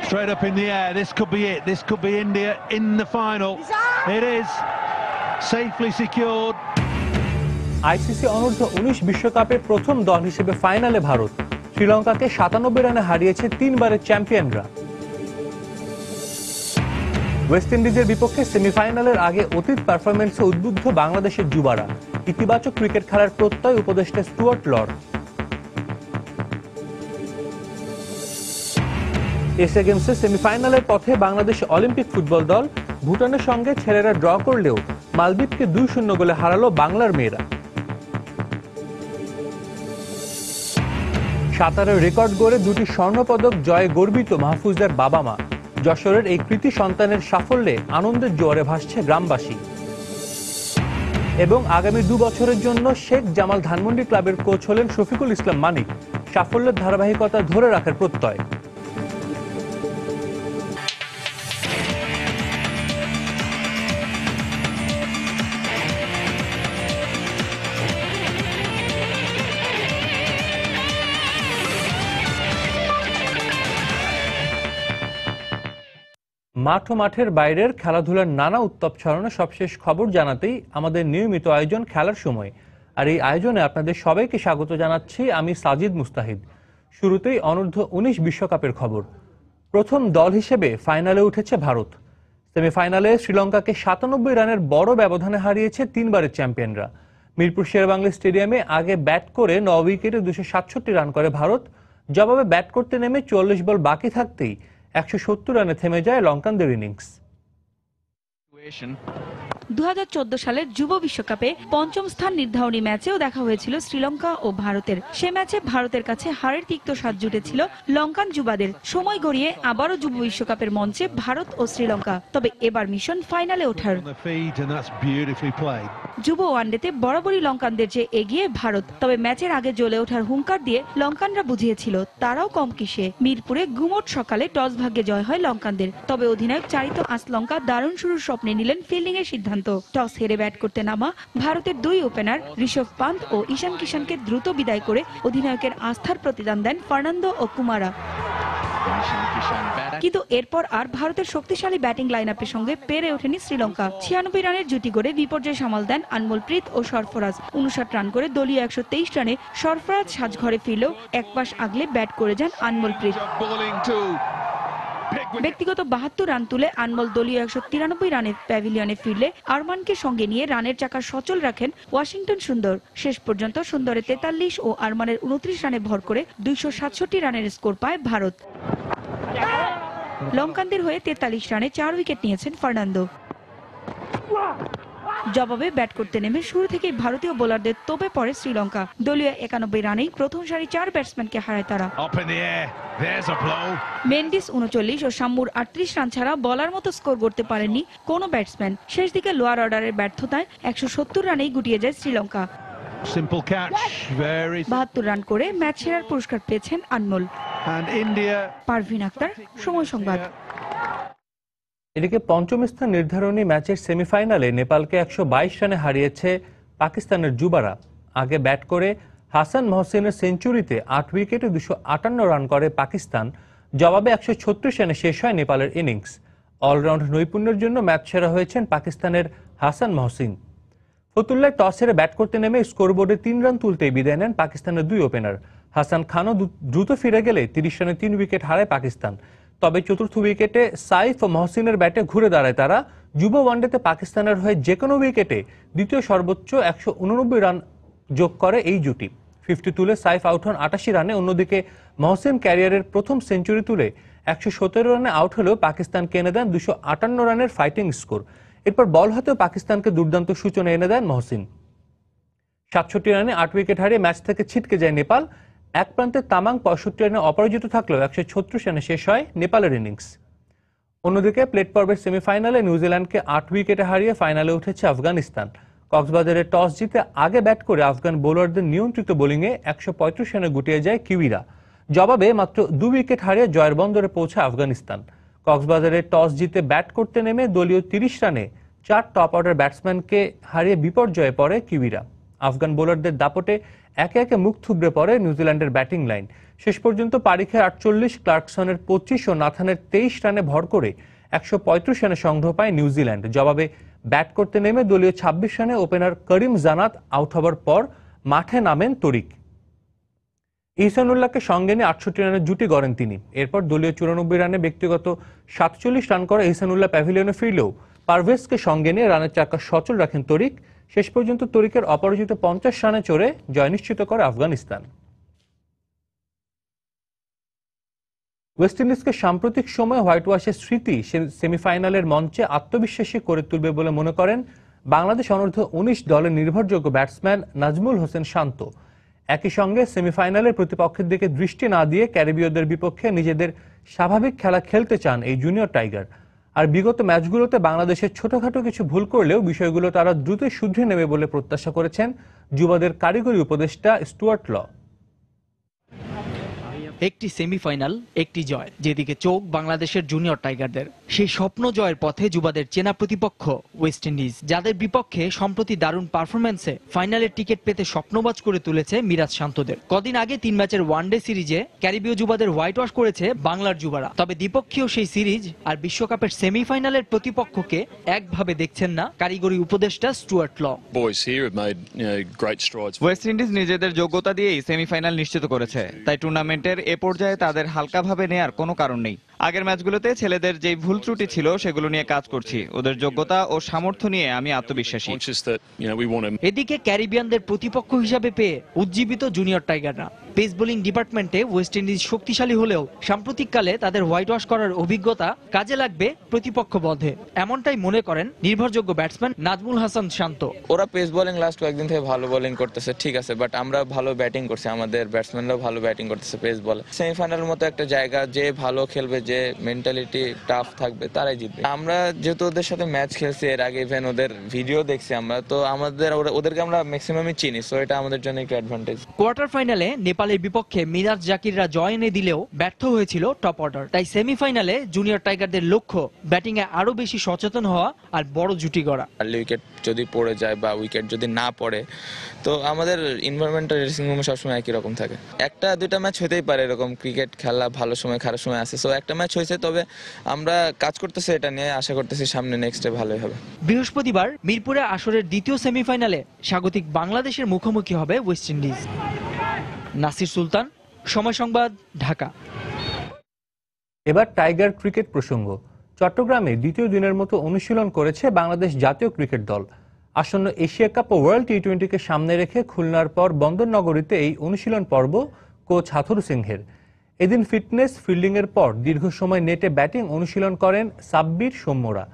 Straight up in the air. This could be it. This could be India in the final. It is safely secured. ICC অনূর্ধ্ব 19 বিশ্বকাপে প্রথম দল হিসেবে ফাইনালে ভারত। শ্রীলঙ্কাকে 97 রানে হারিয়েছে তিনবারের চ্যাম্পিয়নরা। ওয়েস্ট ইন্ডিজের বিপক্ষে সেমিফাইনালের আগে অতীত পারফরম্যান্সে উদ্বুদ্ধ বাংলাদেশের যুবারা। ইতিবাচক ক্রিকেট খেলার প্রত্যয় উপদেষ্টা স্টুয়ার্ট লর্ড। এশিয়া গেমসে সেমিফাইনালের পথে বাংলাদেশ অলিম্পিক ফুটবল দল ভুটানের সঙ্গে ছেলেরা ড্র করলেও মালদ্বীপকে 2-0 গোলে হারালো বাংলার মেয়েরা। সাঁতারের রেকর্ড গড়ে 2টি স্বর্ণপদক জয়ে গর্বিত মাহফুজার বাবা মা। যশোরের এই কৃতি সন্তানের সাফল্যে আনন্দের জোয়ারে ভাসছে গ্রামবাসী। এবং আগামী 2 বছরের জন্য শেখ জামাল ধানমন্ডি ক্লাবের কোচ হলেন শফিকুল ইসলাম মানিক। সাফল্যের ধারাবাহিকতা ধরে রাখার প্রত্যয়। মাঠ ও মাঠের বাইরের খেলাধুলার নানা উত্তাপ ছড়ানো সবশেষ খবর জানাতেই আমাদের নিয়মিত আয়োজন খেলার সময়। আর এই আয়োজনে আপনাদের সবাইকে স্বাগত জানাচ্ছি আমি সাজিদ মুস্তাহিদ। শুরুতেই অনূর্ধ্ব 19 বিশ্বকাপের খবর। প্রথম দল হিসেবে ফাইনালে উঠেছে ভারত। সেমিফাইনালে শ্রীলঙ্কাকে 97 রানের বড় ব্যবধানে হারিয়েছে তিনবারের চ্যাম্পিয়নরা। মিরপুর শেরেবাংলা স্টেডিয়ামে আগে ব্যাট করে 9 উইকেটে 267 রান করে ভারত। জবাবে ব্যাট করতে নেমে 44 বল বাকি থাকতেই 170 রানে থেমে যায় লঙ্কানদের ইনিংস। 2014 সালের যুব বিশ্বকাপে পঞ্চম স্থান নির্ধারণী ম্যাচেও দেখা হয়েছিল শ্রীলঙ্কা ও ভারতের। সে ম্যাচে ভারতের কাছে হারের তিক্ত স্বাদ জুটেছিল লঙ্কান যুবাদের। সময় গড়িয়ে আবারও যুব বিশ্বকাপের মঞ্চে ভারত ও শ্রীলঙ্কা। তবে এবার মিশন ফাইনালে ওঠার। যুব ওয়ানডেতে বরাবরই লঙ্কানদের যে এগিয়ে ভারত। তবে ম্যাচের আগে জ্বলে ওঠার হুঙ্কার দিয়ে লঙ্কানরা বুঝিয়েছিল তারাও কম কিসে। মিরপুরে গুমোট সকালে টস ভাগ্যে জয় হয় লঙ্কানদের। তবে অধিনায়ক চারিত আশ্লঙ্কা দারুণ শুরুর স্বপ্নে নিলেন ফিল্ডিং এর সিদ্ধান্ত। টস হেরে ব্যাট করতে নামা ভারতের 2 ওপেনার ঋষভ পান্ত ও ঈশান কিষানকে দ্রুত বিদায় করে অধিনায়কের আস্থার প্রতিদান দেন ফার্নান্দো ও কুমারা। কিন্তু এরপর আর ভারতের শক্তিশালী ব্যাটিং লাইনআপের সঙ্গে পেরে ওঠেনি শ্রীলঙ্কা। 96 রানের জুটি গড়ে বিপর্যয় সামাল দেন আনমোলপ্রীত ও সরফরাজ। 59 রান করে দলীয় 123 রানে সরফরাজ সাজঘরে ফিরলেও এক পাশ আগলে ব্যাট করে যান আনমোলপ্রীত। ব্যক্তিগত 72 রান তুলে আনমোল দলীয় 193 রানে প্যাভিলিয়নে ফিরলে আরমানকে সঙ্গে নিয়ে রানের চাকা সচল রাখেন ওয়াশিংটন সুন্দর। শেষ পর্যন্ত সুন্দরের 43 ও আরমানের 29 রানে ভর করে 267 রানের স্কোর পায় ভারত। লঙ্কানদের হয়ে 43 রানে 4 উইকেট নিয়েছেন ফার্নান্দো। জবাবে ব্যাট করতে নেমে শুরু থেকেই ভারতীয় বোলারদের তোপে পড়ে শ্রীলঙ্কা। দলীয় 91 রানেই প্রথম সারি 4 ব্যাটসম্যানকে হারায় তারা। মেন্ডিস 39 ও শাম্মুর 38 রান ছাড়া বলার মতো স্কোর করতে পারেননি কোনো ব্যাটসম্যান। শেষ দিকে লোয়ার অর্ডারের ব্যর্থতায় 170 রানেই গুটিয়ে যায় শ্রীলঙ্কা। 72 রান করে ম্যাচ সেরার পুরস্কার পেয়েছেন আনমোল। পারভিন আক্তার, সময় সংবাদ। এদিকে পঞ্চম স্থান নির্ধারণী ম্যাচের সেমিফাইনালে নেপালকে 122 রানে হারিয়েছে পাকিস্তানের যুবারা। আগে ব্যাট করে হাসান মহসিনের সেঞ্চুরিতে 8 উইকেটে 258 রান করে পাকিস্তান। জবাবে 136 রানে শেষ হয় নেপালের ইনিংস। অলরাউন্ড নৈপুণ্যের জন্য ম্যাচ সেরা হয়েছেন পাকিস্তানের হাসান মহসিন। ফতুল্লায় টস হেরে ব্যাট করতে নেমে স্কোরবোর্ডে 3 রান তুলতেই বিদায় নেন পাকিস্তানের 2 ওপেনার। হাসান খানও দ্রুত ফিরে গেলে 30 রানে 3 উইকেট হারায় পাকিস্তান। তবে চতুর্থ উইকেটে সাইফ ও মহসিনের ব্যাটে ঘুরে দাঁড়ায় তারা। যুব ওয়ানডেতে পাকিস্তানের হয়ে যে কোনো উইকেটে দ্বিতীয় সর্বোচ্চ 189 রান যোগ করে এই জুটি। 50 তুলে সাইফ আউট হন 88 রানে। অন্যদিকে মহসিন ক্যারিয়ারের প্রথম সেঞ্চুরি তুলে 117 রানে আউট হলেও পাকিস্তানকে এনে দেন 258 রানের ফাইটিং স্কোর। এরপর বল হাতেও পাকিস্তানকে দুর্দান্ত সূচনা এনে দেন মহসিন। 67 রানে 8 উইকেট হারিয়ে ম্যাচ থেকে ছিটকে যায় নেপাল। এক প্রান্তে তামাং 65 রানে অপরাজিত থাকলেও 136 রানে শেষ হয় নেপালের ইনিংস। অন্যদিকে প্লেট পর্বের সেমিফাইনালে নিউজিল্যান্ডকে 8 উইকেটে হারিয়ে ফাইনালে উঠেছে আফগানিস্তান। কক্সবাজারে টস জিতে আগে ব্যাট করে আফগান বোলারদের নিয়ন্ত্রিত বোলিংয়ে 135 রানে গুটিয়ে যায় কিউইরা। জবাবে মাত্র 2 উইকেট হারিয়ে জয়ের বন্দরে পৌঁছায় আফগানিস্তান। কক্সবাজারে টস জিতে ব্যাট করতে নেমে দলীয় 30 রানে 4 টপ অর্ডার ব্যাটসম্যানকে হারিয়ে বিপর্যয়ে পড়ে কিউইরা। আফগান বোলারদের দাপটে একে একে মুখ থুবড়ে পড়ে নিউজিল্যান্ডের ব্যাটিং লাইন। শেষ পর্যন্ত পারিখের 48, ক্লার্কসনের 25 ও নাথানের 23 রানে ভর করে 135 রানে সংগ্রহ পায় নিউজিল্যান্ড। জবাবে ব্যাট করতে নেমে দলীয় 26 রানে ওপেনার করিম জানাত আউট হবার পর মাঠে নামেন তরিক। ইহসানুল্লাহকে সঙ্গে নিয়ে 68 রানের জুটি গড়েন তিনি। এরপর দলীয় 94 রানে ব্যক্তিগত 47 রান করে ইহসানুল্লাহ প্যাভিলিয়নে ফিরলেও পারভেজকে সঙ্গে নিয়ে রানের চাকা সচল রাখেন তরিক। শেষ পর্যন্ত তরিকের অপরাজিত 50 রানে চড়ে জয় নিশ্চিত করে আফগানিস্তান। ওয়েস্ট ইন্ডিজকে সাম্প্রতিক সময়ে হোয়াইট ওয়াশের স্মৃতি সেমিফাইনালের মঞ্চে আত্মবিশ্বাসী করে তুলবে বলে মনে করেন বাংলাদেশ অনূর্ধ্ব 19 দলের নির্ভরযোগ্য ব্যাটসম্যান নাজমুল হোসেন শান্ত। একই সঙ্গে সেমিফাইনালের প্রতিপক্ষের দিকে দৃষ্টি না দিয়ে ক্যারিবীয়দের বিপক্ষে নিজেদের স্বাভাবিক খেলা খেলতে চান এই জুনিয়র টাইগার। আর বিগত ম্যাচগুলোতে বাংলাদেশের ছোটখাটো কিছু ভুল করলেও বিষয়গুলো তারা দ্রুতই শুধরে নেবে বলে প্রত্যাশা করেছেন যুবাদের কারিগরি উপদেষ্টা স্টুয়ার্ট ল। একটি সেমিফাইনাল, একটি জয়, যেদিকে চোখ বাংলাদেশের জুনিয়র টাইগারদের। সেই স্বপ্ন জয়ের পথে যুবাদের চেনা প্রতিপক্ষ ওয়েস্ট ইন্ডিজ, যাদের বিপক্ষে সম্প্রতি দারুণ পারফরম্যান্সে ফাইনালের টিকিট পেতে স্বপ্নবাজ করে তুলেছে মিরাজ শান্তদের। কদিন আগে 3 ম্যাচের ওয়ানডে সিরিজে ক্যারিবীয় যুবাদের হোয়াইট ওয়াশ করেছে বাংলার যুবারা। তবে দ্বিপক্ষীয় সেই সিরিজ আর বিশ্বকাপের সেমিফাইনালের প্রতিপক্ষকে একভাবে দেখছেন না কারিগরি উপদেষ্টা স্টুয়ার্ট ল। ওয়েস্ট ইন্ডিজ নিজেদের যোগ্যতা দিয়েই সেমিফাইনাল নিশ্চিত করেছে, তাই টুর্নামেন্টের এ পর্যায়ে তাদের হালকাভাবে নেয়ার কোনো কারণ নেই। আগের ম্যাচগুলোতে ছেলেদের যেই ভুল ত্রুটি ছিল সেগুলো নিয়ে কাজ করছি। ওদের যোগ্যতা ও সামর্থ্য নিয়ে আমি আত্মবিশ্বাসী। এদিকে ক্যারিবিয়ানদের প্রতিপক্ষ হিসাবে পেয়ে উজ্জীবিত জুনিয়র টাইগাররা। পেস বোলিং ডিপার্টমেন্টে ওয়েস্ট ইন্ডিজ শক্তিশালী হলেও সাম্প্রতিককালে তাদের হোয়াইট ওয়াশ করার অভিজ্ঞতা কাজে লাগবে প্রতিপক্ষ বধে, এমনটাই মনে করেন নির্ভরযোগ্য ব্যাটসম্যান নাজমুল হাসান শান্ত। ওরা পেস বোলিং লাস্ট কয়েকদিন থেকে ভালো বোলিং করতেছে, ঠিক আছে, বাট আমরা ভালো ব্যাটিং করছি, আমাদের ব্যাটসম্যানরাও ভালো ব্যাটিং করতেছে পেস বলে। সেমিফাইনালের মতো একটা জায়গা, যে ভালো খেলবে, যে মেন্টালিটি টাফ থাকবে, তারাই জিতবে। আমরা যেহেতু ওদের সাথে ম্যাচ খেলছি এর আগে, ইভেন ওদের ভিডিও দেখছি আমরা, তো ওদেরকে আমরা ম্যাক্সিমামই চিনি, সো এটা আমাদের জন্য একটা অ্যাডভান্টেজ। কোয়ার্টার ফাইনালে নেপালের বিপক্ষে মিরাজ জাকিররা জয় এনে দিলেও ব্যর্থ হয়েছিল টপ অর্ডার। তাই সেমিফাইনালে জুনিয়র টাইগারদের লক্ষ্য ব্যাটিং এ আরো বেশি সচেতন হওয়া আর বড় জুটি গড়া। আর্লি উইকেট যদি পড়ে যায় বা উইকেট যদি না পড়ে, তো আমাদের এনভায়রনমেন্টটা ড্রেসিং রুমে সবসময় একই রকম থাকে। 1-2টা ম্যাচ হতেই পারে এরকম, ক্রিকেট খেলা ভালো সময় খারাপ সময় আছে, সো একটা ম্যাচ হয়েছে, তবে আমরা কাজ করতেছি এটা নিয়ে, আশা করতেছি সামনে নেক্সটে ভালোই হবে। বৃহস্পতিবার মিরপুরে আসরের দ্বিতীয় সেমিফাইনালে স্বাগতিক বাংলাদেশের মুখোমুখি হবে ওয়েস্ট ইন্ডিজ। নাসির সুলতান, সময় সংবাদ, ঢাকা। এবার টাইগার ক্রিকেট প্রসঙ্গ। চট্টগ্রামে দ্বিতীয় দিনের মতো অনুশীলন করেছে বাংলাদেশ জাতীয় ক্রিকেট দল। আসন্ন এশিয়া কাপ ও ওয়ার্ল্ড টি20কে সামনে রেখে খুলনার পর বন্দরনগরীতে এই অনুশীলন পর্ব কোচ হাথুরু সিংহের। এদিন ফিটনেস ফিল্ডিংয়ের পর দীর্ঘ সময় নেটে ব্যাটিং অনুশীলন করেন সাব্বির সৌম্যরা।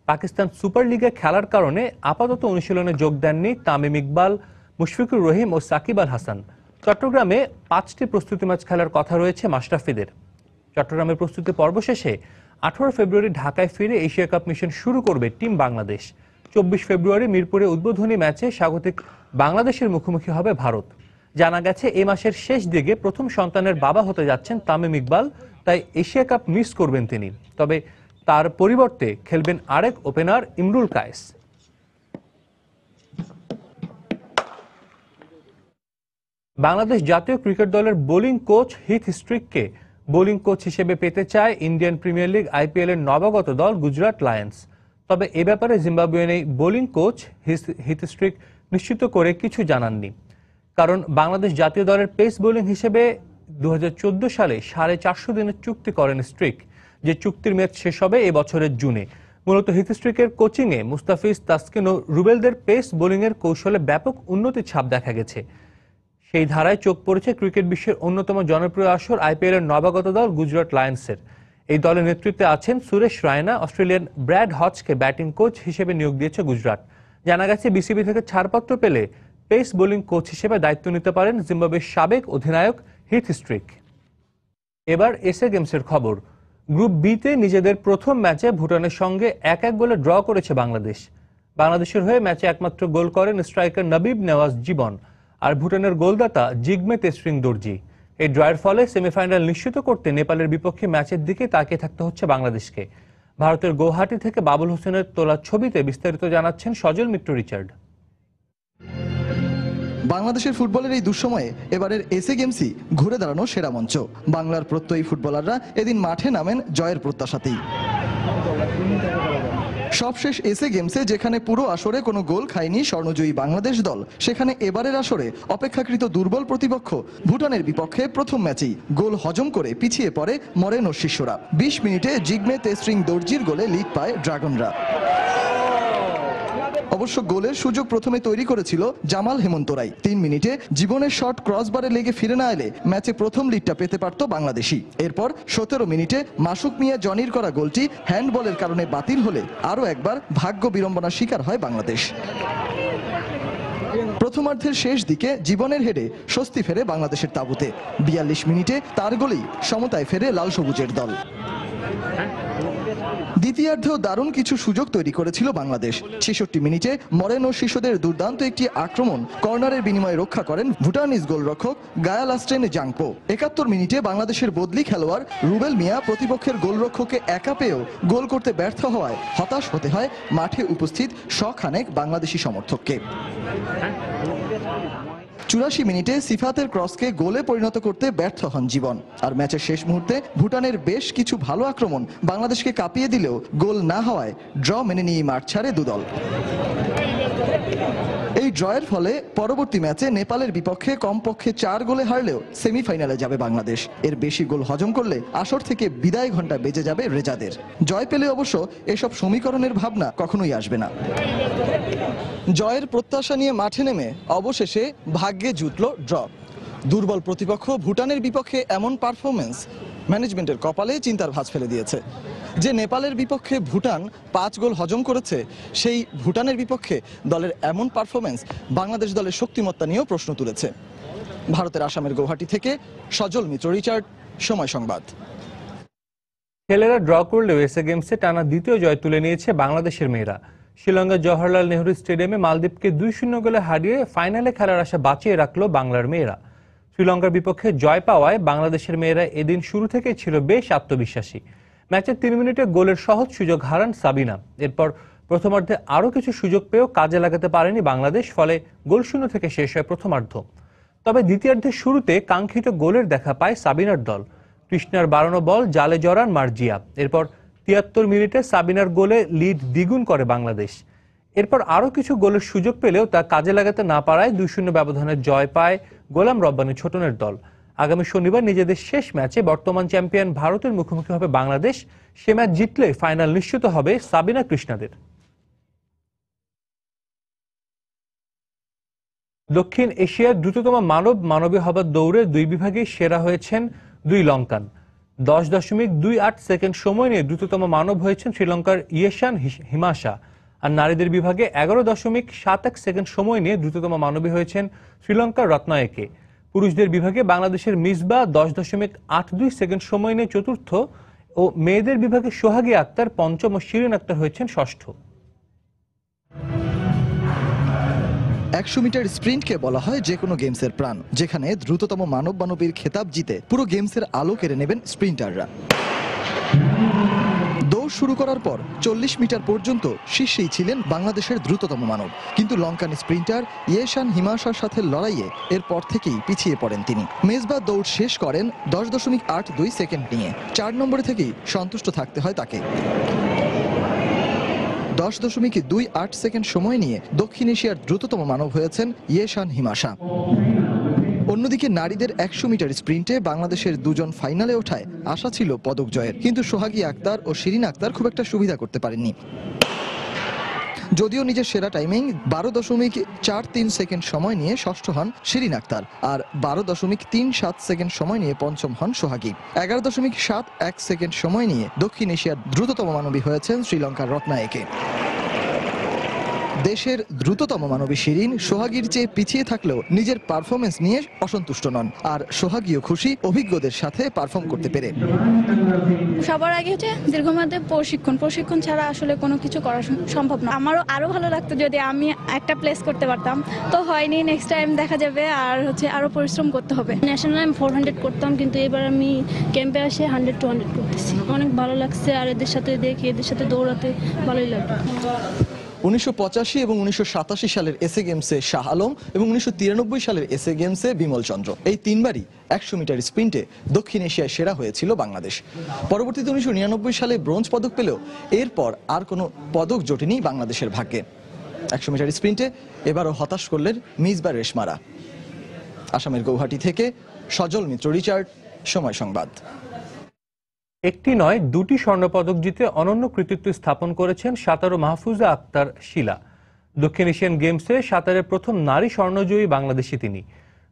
পাকিস্তান সুপার লিগে খেলার কারণে আপাতত অনুশীলনে যোগ দেননি তামিম ইকবাল, মুশফিকুর রহিম ও সাকিব আল হাসান। চট্টগ্রামে 5টি প্রস্তুতি ম্যাচ খেলার কথা রয়েছে মাশরাফিদের। চট্টগ্রামের প্রস্তুতি পর্ব শেষে 18 ফেব্রুয়ারি ঢাকায় ফিরে এশিয়া কাপ মিশন শুরু করবে টিম বাংলাদেশ। 24 ফেব্রুয়ারি মিরপুরে উদ্বোধনী ম্যাচে স্বাগতিক বাংলাদেশের মুখোমুখি হবে ভারত। জানা গেছে এই মাসের শেষ দিকে প্রথম সন্তানের বাবা হতে যাচ্ছেন তামিম ইকবাল, তাই এশিয়া কাপ মিস করবেন তিনি। তবে তার পরিবর্তে খেলবেন আরেক ওপেনার ইমরুল কায়েস। বাংলাদেশ জাতীয় ক্রিকেট দলের বোলিং কোচ হিথ স্ট্রিককে বোলিং কোচ হিসেবে পেতে চায় ইন্ডিয়ান প্রিমিয়ার লিগ IPL এর নবাগত দল গুজরাট লায়ন্স। তবে এ ব্যাপারে জিম্বাবুয়ের এই বোলিং কোচ হিথ স্ট্রিক নিশ্চিত করে কিছু জানাননি। কারণ বাংলাদেশ জাতীয় দলের পেস বোলিং হিসেবে 2014 সালে 450 দিনের চুক্তি করেন স্ট্রিক, যে চুক্তির মেয়াদ শেষ হবে এ বছরের জুনে। মূলত হিথ স্ট্রিকের কোচিংয়ে মুস্তাফিজ, তাসকিন ও রুবেলদের পেস বোলিংয়ের কৌশলে ব্যাপক উন্নতির ছাপ দেখা গেছে। সেই ধারায় চোখ পড়েছে ক্রিকেট বিশ্বের অন্যতম জনপ্রিয় আসর IPL এর নবাগত দল গুজরাট লায়ন্সের। এই দলের নেতৃত্বে আছেন সুরেশ রায়না। অস্ট্রেলিয়ান ব্র্যাড হচকে ব্যাটিং কোচ হিসেবে নিয়োগ দিয়েছে গুজরাট। জানা গেছে বিসিবি থেকে ছাড়পত্র পেলে পেস বোলিং কোচ হিসেবে দায়িত্ব নিতে পারেন জিম্বাবুয়ের সাবেক অধিনায়ক হিথ স্ট্রিক। এবার এশিয়া গেমসের খবর। গ্রুপ বিতে নিজেদের প্রথম ম্যাচে ভুটানের সঙ্গে 1-1 গোলে ড্র করেছে বাংলাদেশ। বাংলাদেশের হয়ে ম্যাচে একমাত্র গোল করেন স্ট্রাইকার নবিব নেওয়াজ জীবন, আর ভুটানের গোলদাতা জিগমে তেসরিং দর্জি। এই ড্রয়ের ফলে সেমিফাইনাল নিশ্চিত করতে নেপালের বিপক্ষে ম্যাচের দিকে তাকিয়ে থাকতে হচ্ছে বাংলাদেশকে। ভারতের গৌহাটি থেকে বাবুল হোসেনের তোলা ছবিতে বিস্তারিত জানাচ্ছেন সজল মিত্র রিচার্ড। বাংলাদেশের ফুটবলের এই দুঃসময়ে এবারের এসএ গেমসই ঘুরে দাঁড়ানো সেরা মঞ্চ। বাংলার প্রত্যয়ী ফুটবলাররা এদিন মাঠে নামেন জয়ের প্রত্যাশাতেই। সবশেষ এসএ গেমসে যেখানে পুরো আসরে কোনো গোল খায়নি স্বর্ণজয়ী বাংলাদেশ দল, সেখানে এবারের আসরে অপেক্ষাকৃত দুর্বল প্রতিপক্ষ ভুটানের বিপক্ষে প্রথম ম্যাচেই গোল হজম করে পিছিয়ে পড়ে মরেনো শিষ্যরা। 20 মিনিটে জিগমে তেসরিং দর্জির গোলে লিড পায় ড্রাগনরা। অবশ্য গোলের সুযোগ প্রথমে তৈরি করেছিল জামাল হেমন্তরাই। 3 মিনিটে জীবনের শট ক্রসবারে লেগে ফিরে না এলে ম্যাচে প্রথম লিডটা পেতে পারত বাংলাদেশি। এরপর 17 মিনিটে মাসুক মিয়া জনির করা গোলটি হ্যান্ডবলের কারণে বাতিল হলে আরও একবার ভাগ্য বিড়ম্বনার শিকার হয় বাংলাদেশ। প্রথমার্ধের শেষ দিকে জীবনের হেডে স্বস্তি ফেরে বাংলাদেশের তাঁবুতে। 42 মিনিটে তার গোলেই সমতায় ফেরে লাল সবুজের দল। দ্বিতীয়ার্ধেও দারুণ কিছু সুযোগ তৈরি করেছিল বাংলাদেশ। 66 মিনিটে মরেনো শিশুদের দুর্দান্ত একটি আক্রমণ কর্নারের বিনিময়ে রক্ষা করেন ভুটানিজ গোলরক্ষক গায়ালাস্টেন জাংপো। 71 মিনিটে বাংলাদেশের বদলি খেলোয়াড় রুবেল মিয়া প্রতিপক্ষের গোলরক্ষককে একা পেয়েও গোল করতে ব্যর্থ হওয়ায় হতাশ হতে হয় মাঠে উপস্থিত শখানেক বাংলাদেশি সমর্থককে। 84 মিনিটে সিফাতের ক্রসকে গোলে পরিণত করতে ব্যর্থ হন জীবন। আর ম্যাচের শেষ মুহূর্তে ভুটানের বেশ কিছু ভালো আক্রমণ বাংলাদেশকে কাঁপিয়ে দিলেও গোল না হওয়ায় ড্র মেনে নিয়ে মাঠ ছাড়ে দুদল। এই ড্রয়ের ফলে পরবর্তী ম্যাচে নেপালের বিপক্ষে কমপক্ষে 4 গোলে হারলেও সেমিফাইনালে যাবে বাংলাদেশ। এর বেশি গোল হজম করলে আসর থেকে বিদায় ঘণ্টা বেজে যাবে রেজাদের। জয় পেলে অবশ্য এসব সমীকরণের ভাবনা কখনোই আসবে না। জয়ের প্রত্যাশা নিয়ে মাঠে নেমে অবশেষে ভাগ্যে জুটল ড্র। দুর্বল প্রতিপক্ষ ভুটানের বিপক্ষে এমন পারফরমেন্স ম্যানেজমেন্টের কপালে চিন্তার ভাঁজ ফেলে দিয়েছে। যে নেপালের বিপক্ষে ভুটান 5 গোল হজম করেছে, সেই ভুটানের বিপক্ষে দলের এমন পারফরমেন্স বাংলাদেশ দলের শক্তিমত্তা নিয়েও প্রশ্ন তুলেছে। ভারতের আসামের গৌহাটি থেকে সজল মিত্র, রিচার্ড, সময় সংবাদ। ছেলেরা ড্র করলেও এসএ গেমসে টানা দ্বিতীয় জয় তুলে নিয়েছে বাংলাদেশের মেয়েরা। শ্রীলঙ্কার জওহরলাল নেহরু স্টেডিয়ামে মালদ্বীপকে 2-0 গোলে হারিয়ে ফাইনালে খেলার আশা বাঁচিয়ে রাখল বাংলার মেয়েরা। শ্রীলঙ্কার বিপক্ষে জয় পাওয়ায় বাংলাদেশের মেয়েরা এদিন শুরু থেকেই ছিল বেশ আত্মবিশ্বাসী। ম্যাচের 3 মিনিটে গোলের সহজ সুযোগ হারান সাবিনা। এরপর প্রথমার্ধে আরও কিছু সুযোগ পেয়েও কাজে লাগাতে পারেনি বাংলাদেশ, ফলে গোলশূন্য থেকে শেষ হয় প্রথমার্ধ। তবে দ্বিতীয়ার্ধের শুরুতে কাঙ্ক্ষিত গোলের দেখা পায় সাবিনার দল। কৃষ্ণার বাড়ানো বল জালে জড়ান মার্জিয়া। এরপর 73 মিনিটে সাবিনার গোলে লিড দ্বিগুণ করে বাংলাদেশ। এরপর আরও কিছু গোলের সুযোগ পেলেও তা কাজে লাগাতে না পারায় 2-0 ব্যবধানে জয় পায় গোলাম রব্বানী ছোটনের দল। আগামী শনিবার নিজেদের শেষ ম্যাচে বর্তমান চ্যাম্পিয়ন ভারতের মুখোমুখি হবে বাংলাদেশ। সে ম্যাচ জিতলে ফাইনাল নিশ্চিত হবে সাবিনা কৃষ্ণাদের। দক্ষিণ এশিয়ার দ্রুততম মানবী হবার দৌড়ে 2 বিভাগে সেরা হয়েছেন 2 লঙ্কান। 10.28 সেকেন্ড সময় নিয়ে দ্রুততম মানব হয়েছেন শ্রীলঙ্কার ইয়েশান হিমাশা। আর নারীদের বিভাগে 11.71 সেকেন্ড সময় নিয়ে দ্রুততম মানবী হয়েছেন শ্রীলঙ্কার রত্নায়কে। পুরুষদের বিভাগে বাংলাদেশের মিসবা 10.82 সেকেন্ড সময় নিয়ে চতুর্থ ও মেয়েদের বিভাগে সোহাগী আক্তার পঞ্চম ও শিরিন আক্তার হয়েছেন ষষ্ঠ। 100 মিটার স্প্রিন্টকে বলা হয় যে কোনো গেমসের প্রাণ, যেখানে দ্রুততম মানবীর খেতাব জিতে পুরো গেমসের আলো কেড়ে নেবেন স্প্রিন্টাররা। দৌড় শুরু করার পর 40 মিটার পর্যন্ত শীর্ষেই ছিলেন বাংলাদেশের দ্রুততম মানব, কিন্তু লঙ্কান স্প্রিন্টার ইয়েশান হিমাশার সাথে লড়াইয়ে এরপর থেকেই পিছিয়ে পড়েন তিনি। মেজবা দৌড় শেষ করেন 10.82 সেকেন্ড নিয়ে। 4 নম্বরে থেকেই সন্তুষ্ট থাকতে হয় তাকে। 10.28 সেকেন্ড সময় নিয়ে দক্ষিণ এশিয়ার দ্রুততম মানব হয়েছেন ইয়েশান হিমাশা। অন্যদিকে নারীদের 100 মিটার স্প্রিন্টে বাংলাদেশের 2 জন ফাইনালে ওঠায় আশা ছিল পদক জয়ের, কিন্তু সোহাগী আক্তার ও শিরিন আক্তার খুব একটা সুবিধা করতে পারেননি। যদিও নিজের সেরা টাইমিং 12.43 সেকেন্ড সময় নিয়ে ষষ্ঠ হন শিরিন আক্তার, আর 12.37 সেকেন্ড সময় নিয়ে পঞ্চম হন সোহাগী। 11.71 সেকেন্ড সময় নিয়ে দক্ষিণ এশিয়ার দ্রুততম মানবী হয়েছেন শ্রীলঙ্কার রত্নায়কে। দেশের দ্রুততম মানবী শিরিন সোহাগীর চেয়ে পিছিয়ে থাকলেও নিজের পারফরমেন্স নিয়ে অসন্তুষ্ট নন, আর সোহাগীও খুশি অভিজ্ঞদের সাথে পারফর্ম করতে পেরে। সবার আগে হচ্ছে দীর্ঘমেয়াদী প্রশিক্ষণ ছাড়া আসলে কোনো কিছু করা সম্ভব না। আমারও আরো ভালো লাগতো যদি আমি একটা প্লেস করতে পারতাম, তো হয়নি। নেক্সট টাইম দেখা যাবে, আর হচ্ছে আরো পরিশ্রম করতে হবে। ন্যাশনাল আমি 400 করতাম, কিন্তু এবার আমি ক্যাম্পে আসে 100-200 করতেছি। অনেক ভালো লাগছে, আর এদের সাথে দেখে এদের সাথে দৌড়াতে ভালোই লাগে। 1985 এবং 1987 সালের এসএ গেমসে শাহ আলম এবং 1993 সালের এসএ গেমসে বিমল চন্দ্র, এই তিনবারই 100 মিটার স্প্রিন্টে দক্ষিণ এশিয়ায় সেরা হয়েছিল বাংলাদেশ। পরবর্তীতে 1999 সালে ব্রোঞ্জ পদক পেলেও এরপর আর কোনো পদক জোটেনি বাংলাদেশের ভাগ্যে। 100 মিটার স্প্রিন্টে এবারও হতাশ করলেন মিসবা রেশমারা। আসামের গৌহাটি থেকে সজল মিত্র, রিচার্ড, সময় সংবাদ। একটি নয়, দুটি স্বর্ণপদক জিতে অনন্য কৃতিত্ব স্থাপন করেছেন সাঁতারু মাহফুজা আক্তার শিলা। দক্ষিণ এশিয়ান গেমসে সাঁতারের প্রথম নারী স্বর্ণজয়ী বাংলাদেশি তিনি।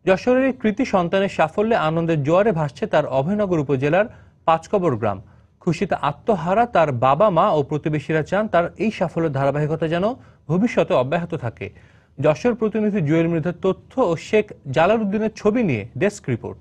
যশোরের কৃতি সন্তানের সাফল্যে আনন্দের জোয়ারে ভাসছে তার অভয়নগর উপজেলার পাঁচকবর গ্রাম। খুশিতে আত্মহারা তার বাবা মা ও প্রতিবেশীরা চান তার এই সাফল্যের ধারাবাহিকতা যেন ভবিষ্যতে অব্যাহত থাকে। যশোর প্রতিনিধি জুয়েল মৃধার তথ্য ও শেখ জালাল উদ্দিনের ছবি নিয়ে ডেস্ক রিপোর্ট।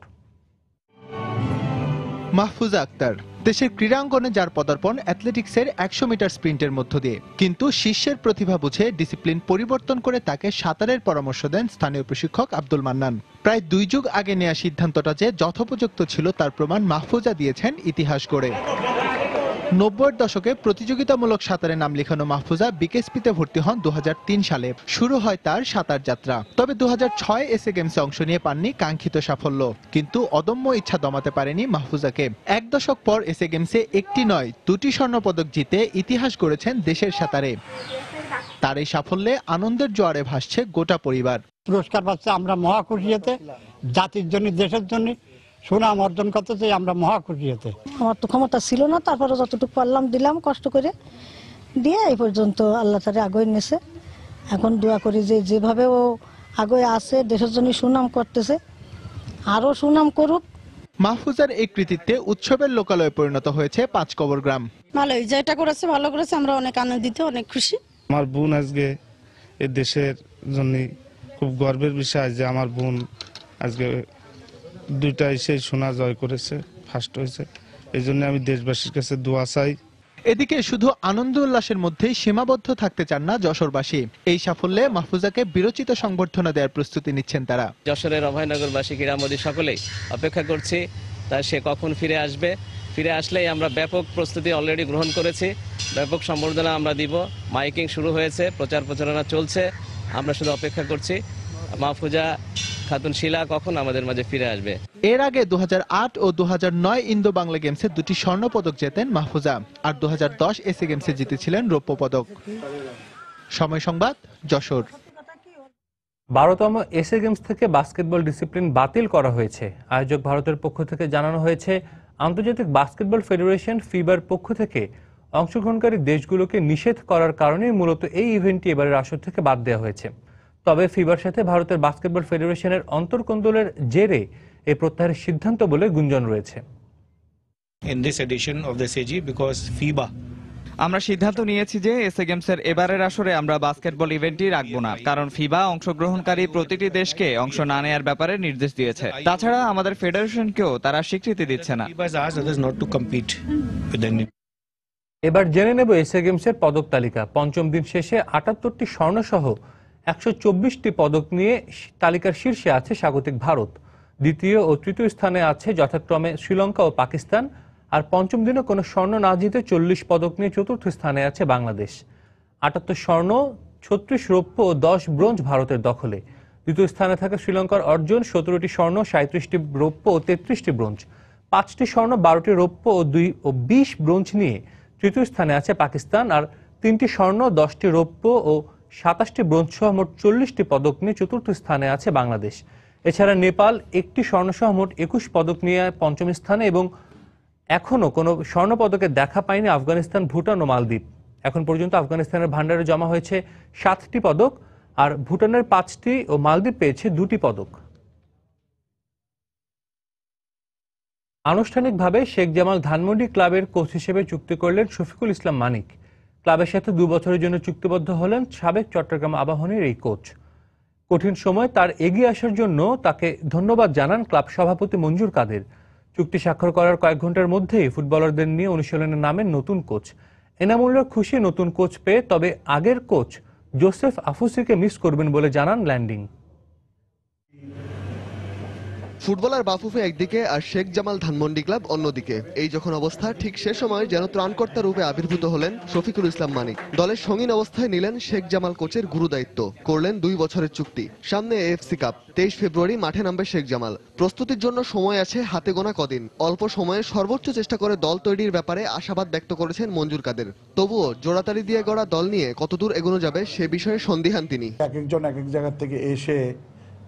মাহফুজা আক্তার দেশের ক্রীড়াঙ্গনে যার পদার্পণ অ্যাথলেটিক্সের 100 মিটার স্প্রিন্টের মধ্য দিয়ে, কিন্তু শিষ্যের প্রতিভা বুঝে ডিসিপ্লিন পরিবর্তন করে তাকে সাঁতারের পরামর্শ দেন স্থানীয় প্রশিক্ষক আব্দুল মান্নান। প্রায় 2 যুগ আগে নেওয়া সিদ্ধান্তটা যে যথোপযুক্ত ছিল তার প্রমাণ মাহফুজা দিয়েছেন ইতিহাস গড়ে। 90-এর দশকে প্রতিযোগিতামূলক সাঁতারে নাম লেখানো মাহফুজা বিকেএসপিতে ভর্তি হন 2003 সালে। শুরু হয় তার সাঁতার যাত্রা। তবে 2006 এসএ গেমসে অংশ নিয়ে পাননি কাঙ্ক্ষিত সাফল্য, কিন্তু অদম্য ইচ্ছা দমাতে পারেনি মাহফুজাকে। 1 দশক পর এসএ গেমসে একটি নয়, দুটি স্বর্ণপদক জিতে ইতিহাস গড়েছেন দেশের সাঁতারে। তার এই সাফল্যে আনন্দের জোয়ারে ভাসছে গোটা পরিবার। পুরস্কার পাচ্ছে, আমরা মহা খুশিতে, জাতির জন্য, দেশের জন্য সুনাম অর্জন করতেছে, আমরা মহা খুশিতে। আমার তো ক্ষমতা ছিল না, তারপরে যতটুকু পারলাম দিলাম, কষ্ট করে দিয়ে এই পর্যন্ত আল্লাহ তাআলা আগুয়ে নিয়েছে। এখন দোয়া করি যে যেভাবে ও আগুয়ে আছে, দেশের জন্য সুনাম করতেছে, আরো সুনাম করুক। মাহফুজার এই কৃতিত্বে উৎসবের লোকালয়ে পরিণত হয়েছে পাঁচকবর গ্রাম। ভালোই, যেটা করেছে ভালো করেছে, আমরা অনেক আনন্দিত, অনেক খুশি। আমার বোন আজকে এই দেশের জন্য খুব গর্বের বিষয় যে আমার বোন আজকে দুইটাই সেই সোনা জয় করেছে, ফার্স্ট হয়েছে। এই জন্য আমি দেশবাসীর কাছে দোয়া চাই। এদিকে শুধু আনন্দ উল্লাসের মধ্যেই সীমাবদ্ধ থাকতে চান না যশোরবাসী। এই সাফল্যে মাহফুজাকে বিরচিত সংবর্ধনা দেওয়ার প্রস্তুতি নিচ্ছেন তারা। যশোরের অভয়নগরবাসী, ক্রীড়ামোদী সকলেই অপেক্ষা করছি তা সে কখন ফিরে আসবে। ফিরে আসলেই আমরা ব্যাপক প্রস্তুতি অলরেডি গ্রহণ করেছি, ব্যাপক সম্বর্ধনা আমরা দিব। মাইকিং শুরু হয়েছে, প্রচার প্রচারণা চলছে, আমরা শুধু অপেক্ষা করছি মাহফুজা খাতুন শিলা কখন আমাদের মাঝে ফিরে আসবে। এর আগে 2008 ও 2009 ইন্দো বাংলা গেমসে 2টি স্বর্ণ পদক জেতেন মাহফুজা, আর 2010 এসএ গেমসে জিতেছিলেন রৌপ্য পদক। সময় সংবাদ, যশোর। 12তম এসএ গেমস থেকে বাস্কেটবল ডিসিপ্লিন বাতিল করা হয়েছে। আয়োজক ভারতের পক্ষ থেকে জানানো হয়েছে, আন্তর্জাতিক বাস্কেটবল ফেডারেশন ফিবার পক্ষ থেকে অংশগ্রহণকারী দেশগুলোকে নিষেধ করার কারণে মূলত এই ইভেন্টটি এবারের আসর থেকে বাদ দেওয়া হয়েছে। তবে ফিবার সাথে ভারতের বাস্কেটবল ফেডারেশনের অন্তর্কোন্দলের জেরে এই প্রত্যাহারের সিদ্ধান্ত বলে গুঞ্জন রয়েছে। আমরা সিদ্ধান্ত নিয়েছি যে এসএ গেমসের এবারের আসরে আমরা বাস্কেটবল ইভেন্টই রাখবো না, কারণ ফিবা অংশগ্রহণকারী প্রতিটি দেশকে অংশ না নেওয়ার ব্যাপারে নির্দেশ দিয়েছে। তাছাড়া আমাদের ফেডারেশনকেও তারা স্বীকৃতি দিচ্ছে না। এবার জেনে নেব এসএ গেমসের পদক তালিকা। পঞ্চম দিন শেষে 78টি স্বর্ণ সহ 124টি পদক নিয়ে তালিকার শীর্ষে আছে স্বাগতিক ভারত। দ্বিতীয় ও তৃতীয় স্থানে আছে যথাক্রমে শ্রীলঙ্কা ও পাকিস্তান। আর পঞ্চম দিনে কোনো স্বর্ণ না জিতে 40 পদক নিয়ে চতুর্থ স্থানে আছে বাংলাদেশ। 78 স্বর্ণ, 36 রৌপ্য ও 10 ব্রোঞ্জ ভারতের দখলে। দ্বিতীয় স্থানে থাকে শ্রীলঙ্কার অর্জন, 17টি স্বর্ণ, 37টি রৌপ্য ও 33টি ব্রোঞ্জ। 5টি স্বর্ণ, 12টি রৌপ্য ও 20 ব্রোঞ্জ নিয়ে তৃতীয় স্থানে আছে পাকিস্তান। আর 3টি স্বর্ণ, 10টি রৌপ্য ও 27টি ব্রোঞ্জ সহ মোট 40টি পদক নিয়ে চতুর্থ স্থানে আছে বাংলাদেশ। এছাড়া নেপাল 1টি স্বর্ণ সহ মোট 21 পদক নিয়ে পঞ্চম স্থানে, এবং এখনও কোনো স্বর্ণ পদকের দেখা পায়নি আফগানিস্তান, ভুটান ও মালদ্বীপ। এখন পর্যন্ত আফগানিস্তানের ভান্ডারে জমা হয়েছে 7টি পদক, আর ভুটানের 5টি ও মালদ্বীপ পেয়েছে 2টি পদক। আনুষ্ঠানিকভাবে শেখ জামাল ধানমন্ডি ক্লাবের কোচ হিসেবে চুক্তি করলেন শফিকুল ইসলাম মানিক। ক্লাবের সাথে 2 বছরের জন্য চুক্তিবদ্ধ হলেন সাবেক চট্টগ্রাম আবাহনীর এই কোচ। কঠিন সময় তার এগিয়ে আসার জন্য তাকে ধন্যবাদ জানান ক্লাব সভাপতি মঞ্জুর কাদের। চুক্তি স্বাক্ষর করার কয়েক ঘন্টার মধ্যেই ফুটবলারদের নিয়ে অনুশীলনে নামেন নতুন কোচ। এনামুল্লাহ খুশি নতুন কোচ পেয়ে, তবে আগের কোচ জোসেফ আফুসিকে মিস করবেন বলে জানান ল্যান্ডিং। ফুটবলার বাফুফে একদিকে আর শেখ জামাল ধানমন্ডি ক্লাব অন্যদিকে। এই যখন অবস্থা, ঠিক সে সময় যেন ত্রাণকর্তা রূপে আবির্ভূত হলেন শফিকুল ইসলাম মানিক। দলের সঙ্গীন অবস্থায় নিলেন শেখ জামাল কোচের গুরুদায়িত্ব, করলেন 2 বছরের চুক্তি। সামনে এএফসি কাপ, 23 ফেব্রুয়ারি মাঠে নামবে শেখ জামাল। প্রস্তুতির জন্য সময় আছে হাতে গোনা কদিন। অল্প সময়ে সর্বোচ্চ চেষ্টা করে দল তৈরির ব্যাপারে আশাবাদ ব্যক্ত করেছেন মঞ্জুর কাদের। তবুও জোড়াতালি দিয়ে গড়া দল নিয়ে কতদূর এগোনো যাবে সে বিষয়ে সন্দিহান তিনি। এক একজন এক এক জায়গা থেকে এসে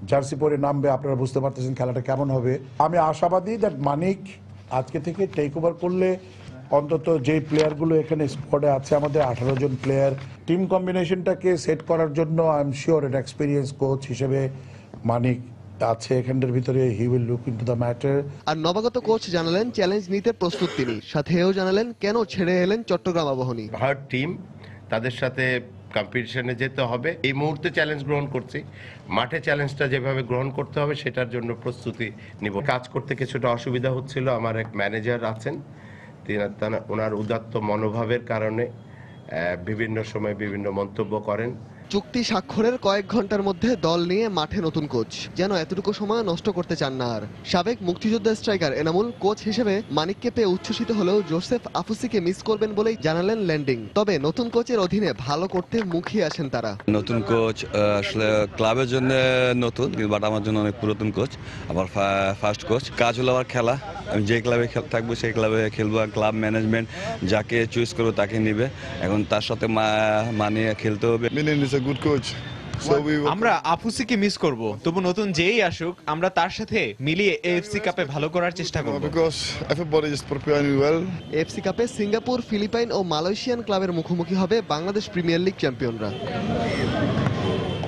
জার্সি পরে নামবে, আপনারা বুঝতে পারতেছেন খেলাটা কেমন হবে। আমি আশাবাদী দ্যাট মানিক আজকে থেকে টেক ওভার করলে অন্তত যে প্লেয়ারগুলো এখানে স্কোয়াডে আছে, আমাদের 18 জন প্লেয়ার, টিম কম্বিনেশনটাকে সেট করার জন্য আই এম শিওর এটা এক্সপিরিয়েন্স কোচ হিসেবে মানিক আছে এখানটার ভিতরে। He will look into the matter. আর নবাগত কোচ জানালেন চ্যালেঞ্জ নিতে প্রস্তুত তিনি। সাথে এও জানালেন কেন ছেড়ে এলেন চট্টগ্রাম আবাহনী। হার্ড টিম, তাদের সাথে কম্পিটিশনে যেতে হবে। এই মুহূর্তে চ্যালেঞ্জ গ্রহণ করছি, মাঠে চ্যালেঞ্জটা যেভাবে গ্রহণ করতে হবে সেটার জন্য প্রস্তুতি নিব। কাজ করতে কিছুটা অসুবিধা হচ্ছিল। আমার এক ম্যানেজার আছেন, ওনার উদাত্ত মনোভাবের কারণে বিভিন্ন সময় বিভিন্ন মন্তব্য করেন। চুক্তি স্বাক্ষরের কয়েক ঘন্টার মধ্যে দল নিয়ে মাঠে নতুন কোচ, যেন এতটুকু সময় নষ্ট করতে চান না আর। সাবেক মুক্তিযোদ্ধা স্ট্রাইকার এনামুল কোচ হিসেবে মানিককে পেয়ে উচ্ছ্বসিত হলেও জোসেফ আফুসিকে মিস করবেন বলেই জানালেন ল্যান্ডিং। তবে নতুন কোচের অধীনে ভালো করতে মুখিয়ে আছেন তারা। নতুন কোচ আসলে ক্লাবের জন্য নতুন, বাট আমার জন্য অনেক পুরাতন কোচ, আমার ফার্স্ট কোচ। কাজ হলো আমার খেলা, আমি যে ক্লাবে থাকবো সেই ক্লাবে খেলবো। ক্লাব ম্যানেজমেন্ট যাকে চুজ করবো তাকে নিবে, এখন তার সাথে মানিয়ে খেলতে হবে। আমরা আফুসিকে মিস করব, তবু নতুন যেই আসুক আমরা তার সাথে মিলিয়ে এএফসি কাপে ভালো করার চেষ্টা করব। এএফসি কাপে সিঙ্গাপুর, ফিলিপাইন ও মালয়েশিয়ান ক্লাবের মুখোমুখি হবে বাংলাদেশ প্রিমিয়ার লিগ চ্যাম্পিয়নরা।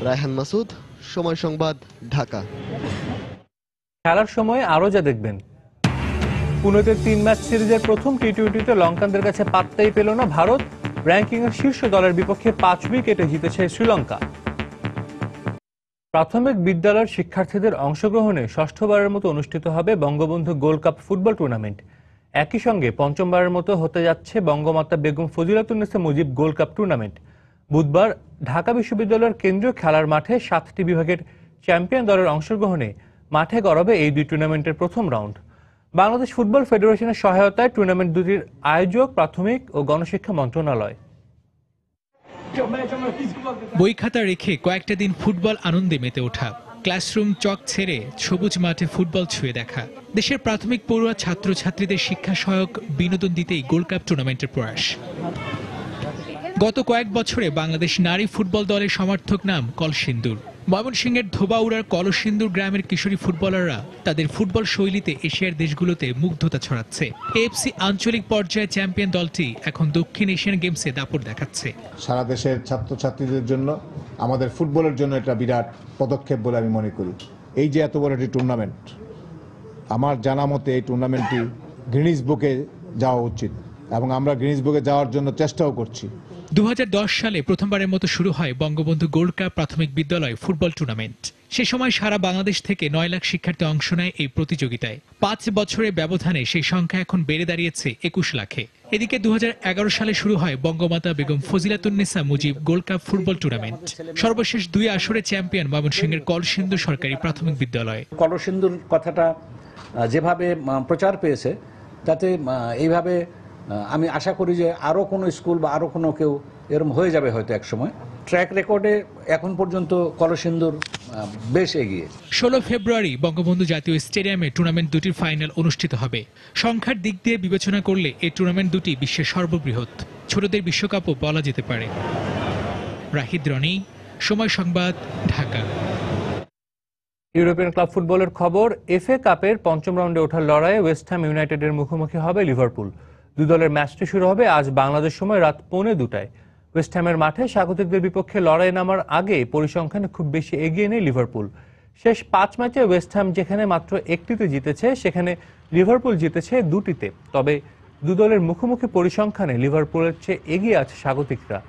রায়হান মাসুদ, সময় সংবাদ, ঢাকা। খেলার সময় আরো যা দেখবেন, পুনেতে 3 ম্যাচ সিরিজের প্রথম টি-20তে লঙ্কানদের কাছে পাত্তাই পেল না ভারত। র্যাঙ্কিংয়ের শীর্ষ দলের বিপক্ষে 5 উইকেটে জিতেছে শ্রীলঙ্কা। প্রাথমিক বিদ্যালয়ের শিক্ষার্থীদের অংশগ্রহণে ষষ্ঠবারের মতো অনুষ্ঠিত হবে Bangabandhu gold cup football tournament. একই সঙ্গে পঞ্চমবারের মতো হতে যাচ্ছে Bangamata Begum Fazilatunnesa Mujib gold cup tournament. বুধবার ঢাকা বিশ্ববিদ্যালয়ের কেন্দ্রীয় খেলার মাঠে 7টি বিভাগের চ্যাম্পিয়ন দলের অংশগ্রহণে মাঠে গড়াবে এই 2 টুর্নামেন্টের প্রথম রাউন্ড। বাংলাদেশ ফুটবল ফেডারেশনের সহায়তায় টুর্নামেন্ট দুটির আয়োজক প্রাথমিক ও গণশিক্ষা মন্ত্রণালয়। বই খাতা রেখে কয়েকটা দিন ফুটবল আনন্দে মেতে ওঠা, ক্লাসরুম চক ছেড়ে সবুজ মাঠে ফুটবল ছুঁয়ে দেখা, দেশের প্রাথমিক পড়ুয়া ছাত্রছাত্রীদের শিক্ষা সহায়ক বিনোদন দিতেই গোল্ড কাপ টুর্নামেন্টের প্রয়াস। গত কয়েক বছরে বাংলাদেশ নারী ফুটবল দলের সমর্থক নাম কলসিন্দুর। ময়মনসিংহের ধোবাউড়ার কলসিন্দুর গ্রামের কিশোরী ফুটবলাররা তাদের ফুটবল শৈলীতে এশিয়ার দেশগুলোতে মুগ্ধতা ছড়াচ্ছে। এএফসি আঞ্চলিক পর্যায়ে চ্যাম্পিয়ন দলটি এখন দক্ষিণ এশিয়ান গেমসে দাপট দেখাচ্ছে। সারা দেশের ছাত্রছাত্রীদের জন্য, আমাদের ফুটবলের জন্য এটা বিরাট পদক্ষেপ বলে আমি মনে করি। এই যে এত বড় একটি টুর্নামেন্ট, আমার জানা মতে এই টুর্নামেন্টটি গ্রিনিস বুকে যাওয়া উচিত এবং আমরা গ্রিনিস বুকে যাওয়ার জন্য চেষ্টাও করছি। 2010 সালে প্রথমবারের মতো শুরু হয় বঙ্গবন্ধু গোল্ড কাপ প্রাথমিক বিদ্যালয় ফুটবল টুর্নামেন্ট। সে সময় সারা বাংলাদেশ থেকে 9 লাখ শিক্ষার্থী অংশ নেয় এই প্রতিযোগিতায়। 5 বছরের ব্যবধানে সেই সংখ্যা এখন বেড়ে দাঁড়িয়েছে 21 লাখে। এদিকে 2011 সালে শুরু হয় Bangamata Begum Fazilatunnesa Mujib gold cup football tournament. সর্বশেষ 2 আসরে চ্যাম্পিয়ন ময়মনসিংহের কলসিন্দুর সরকারি প্রাথমিক বিদ্যালয়। কলসিন্দুর কথাটা যেভাবে প্রচার পেয়েছে, তাতে এইভাবে আমি আশা করি যে আরও কোনো স্কুল বা আরও কোনো কেউ এরকম হয়ে যাবে হয়তো একসময়। ট্র্যাক রেকর্ডে এখন পর্যন্ত কলসিন্দুর বেশ এগিয়ে। 16 ফেব্রুয়ারি বঙ্গবন্ধু জাতীয় স্টেডিয়ামে টুর্নামেন্ট দুটির ফাইনাল অনুষ্ঠিত হবে। সংখ্যার দিক দিয়ে বিবেচনা করলে এই টুর্নামেন্ট দুটি বিশ্বের সর্ববৃহৎ। ছোটদের বিশ্বকাপও বলা যেতে পারে। রাহিদ রনি, সময় সংবাদ, ঢাকা। ইউরোপিয়ান ক্লাব ফুটবলের খবর, এফএ কাপের 5ম রাউন্ডে ওঠার লড়াইয়ে ওয়েস্ট হ্যাম ইউনাইটেডের মুখোমুখি হবে লিভারপুল। 2 দলের ম্যাচটি শুরু হবে আজ বাংলাদেশ সময় রাত 2:45। ওয়েস্ট হ্যামের মাঠে স্বাগতিকদের বিপক্ষে লড়াই নামার আগে পরিসংখ্যানে খুব বেশি এগিয়ে নেই লিভারপুল। শেষ 5 ম্যাচে ওয়েস্ট হ্যাম যেখানে মাত্র 1টিতে জিতেছে, সেখানে লিভারপুল জিতেছে 2টিতে। তবে 2 দলের মুখোমুখি পরিসংখ্যানে লিভারপুলের চেয়ে এগিয়ে আছে স্বাগতিকরা।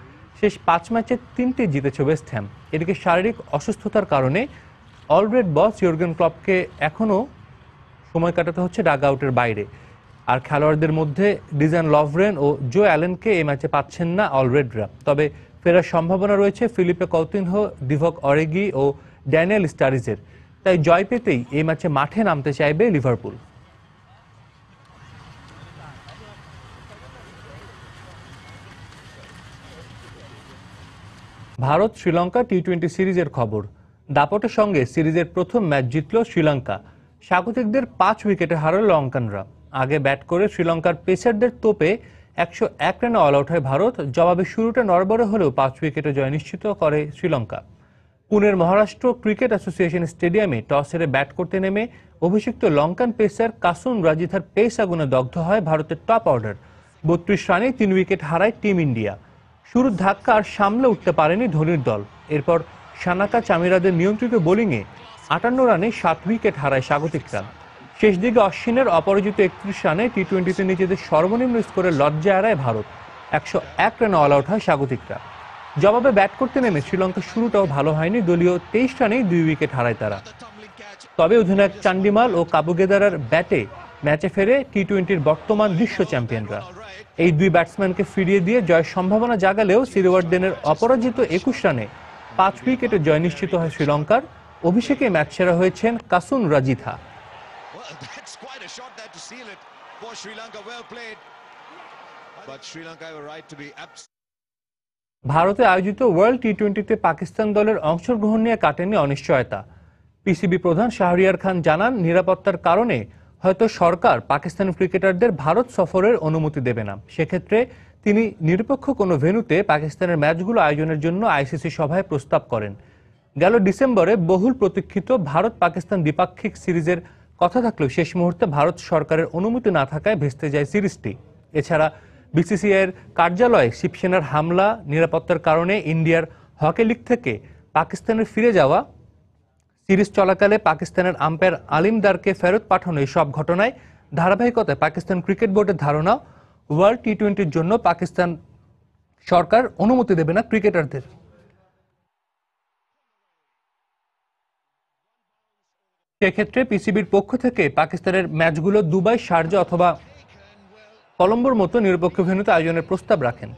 শেষ 5 ম্যাচে 3টি জিতেছে ওয়েস্ট হ্যাম। এদিকে শারীরিক অসুস্থতার কারণে অলরেড বস ইয়র্গেন ক্লপকে এখনও সময় কাটাতে হচ্ছে ডাগ আউটের বাইরে। আর খেলোয়াড়দের মধ্যে ডিজান লভরেন ও জো অ্যালেনকে এই ম্যাচে পাচ্ছেন না অলরেডরা। তবে ফেরার সম্ভাবনা রয়েছে ফিলিপে কৌতিনহো, ডিভক অরেগি ও ড্যানিয়েল স্টারিজের। তাই জয় পেতেই এই ম্যাচে মাঠে নামতে চাইবে লিভারপুল। ভারত শ্রীলঙ্কা টি-20 সিরিজের খবর। দাপটের সঙ্গে সিরিজের প্রথম ম্যাচ জিতল শ্রীলঙ্কা। স্বাগতিকদের 5 উইকেটে হারাল লঙ্কানরা। আগে ব্যাট করে শ্রীলঙ্কার পেসারদের তোপে 101 রানে অল আউট হয় ভারত। জবাবে শুরুটা নড়বড়ে হলেও 5 উইকেটে জয় নিশ্চিত করে শ্রীলঙ্কা। পুনের মহারাষ্ট্র ক্রিকেট অ্যাসোসিয়েশন স্টেডিয়ামে টস হেরে ব্যাট করতে নেমে অভিষিক্ত লঙ্কান পেসার কাসুন রাজিথার পেস আগুনে দগ্ধ হয় ভারতের টপ অর্ডার। 32 রানে 3 উইকেট হারায় টিম ইন্ডিয়া। শুরুর ধাক্কা আর সামলে উঠতে পারেনি ধোনির দল। এরপর সানাকা চামিরাদের নিয়ন্ত্রিত বোলিংয়ে 58 রানে 7 উইকেট হারায় স্বাগতিকরা। শেষ দিকে অশ্বিনের অপরাজিত 31 রানে টি-20তে নিজেদের সর্বনিম্ন স্কোরে লজ্জা এড়ায় ভারত। 101 রানে অল আউট হয় স্বাগতিকরা। জবাবে ব্যাট করতে নেমে শ্রীলঙ্কার শুরুটাও ভালো হয়নি। দলীয় 23 রানেই 2 উইকেট হারায় তারা। তবে অধিনায়ক চান্ডিমাল ও কাবুগেদারার ব্যাটে ম্যাচে ফেরে টি-20র বর্তমান বিশ্ব চ্যাম্পিয়নরা। এই 2 ব্যাটসম্যানকে ফিরিয়ে দিয়ে জয়ের সম্ভাবনা জাগালেও সিরিওয়ার্ডেনের অপরাজিত 21 রানে 5 উইকেটে জয় নিশ্চিত হয় শ্রীলঙ্কার। অভিষেকে ম্যাচ সেরা হয়েছেন কাসুন রাজিথা। ভারতে আয়োজিত ওয়ার্ল্ড টি-20তে পাকিস্তান দলের অংশগ্রহণ নিয়ে কাটেনি অনিশ্চয়তা। পিসিবি প্রধান শাহরিয়ার খান জানান, নিরাপত্তার কারণে হয়তো সরকার পাকিস্তানি ক্রিকেটারদের ভারত সফরের অনুমতি দেবে না। সেক্ষেত্রে তিনি নিরপেক্ষ কোনো ভেন্যুতে পাকিস্তানের ম্যাচগুলো আয়োজনের জন্য আইসিসি সভায় প্রস্তাব করেন। গেল ডিসেম্বরে বহুল প্রতীক্ষিত ভারত পাকিস্তান দ্বিপাক্ষিক সিরিজের কথা থাকলেও শেষ মুহূর্তে ভারত সরকারের অনুমতি না থাকায় ভেস্তে যায় সিরিজটি। এছাড়া বিসিসিআইয়ের কার্যালয়ে শিবসেনার হামলা, নিরাপত্তার কারণে ইন্ডিয়ার হকি লিগ থেকে পাকিস্তানের ফিরে যাওয়া, সিরিজ চলাকালে পাকিস্তানের আম্পায়ার আলিমদারকে ফেরত পাঠানো, এসব ঘটনায় ধারাবাহিকতায় পাকিস্তান ক্রিকেট বোর্ডের ধারণা ওয়ার্ল্ড টি-20র জন্য পাকিস্তান সরকার অনুমতি দেবে না ক্রিকেটারদের। সেক্ষেত্রে পিসিবির পক্ষ থেকে পাকিস্তানের ম্যাচগুলো দুবাই, শারজা অথবা কলম্বোর মতো নিরপেক্ষ ভেন্যুতে আয়োজনের প্রস্তাব রাখেন।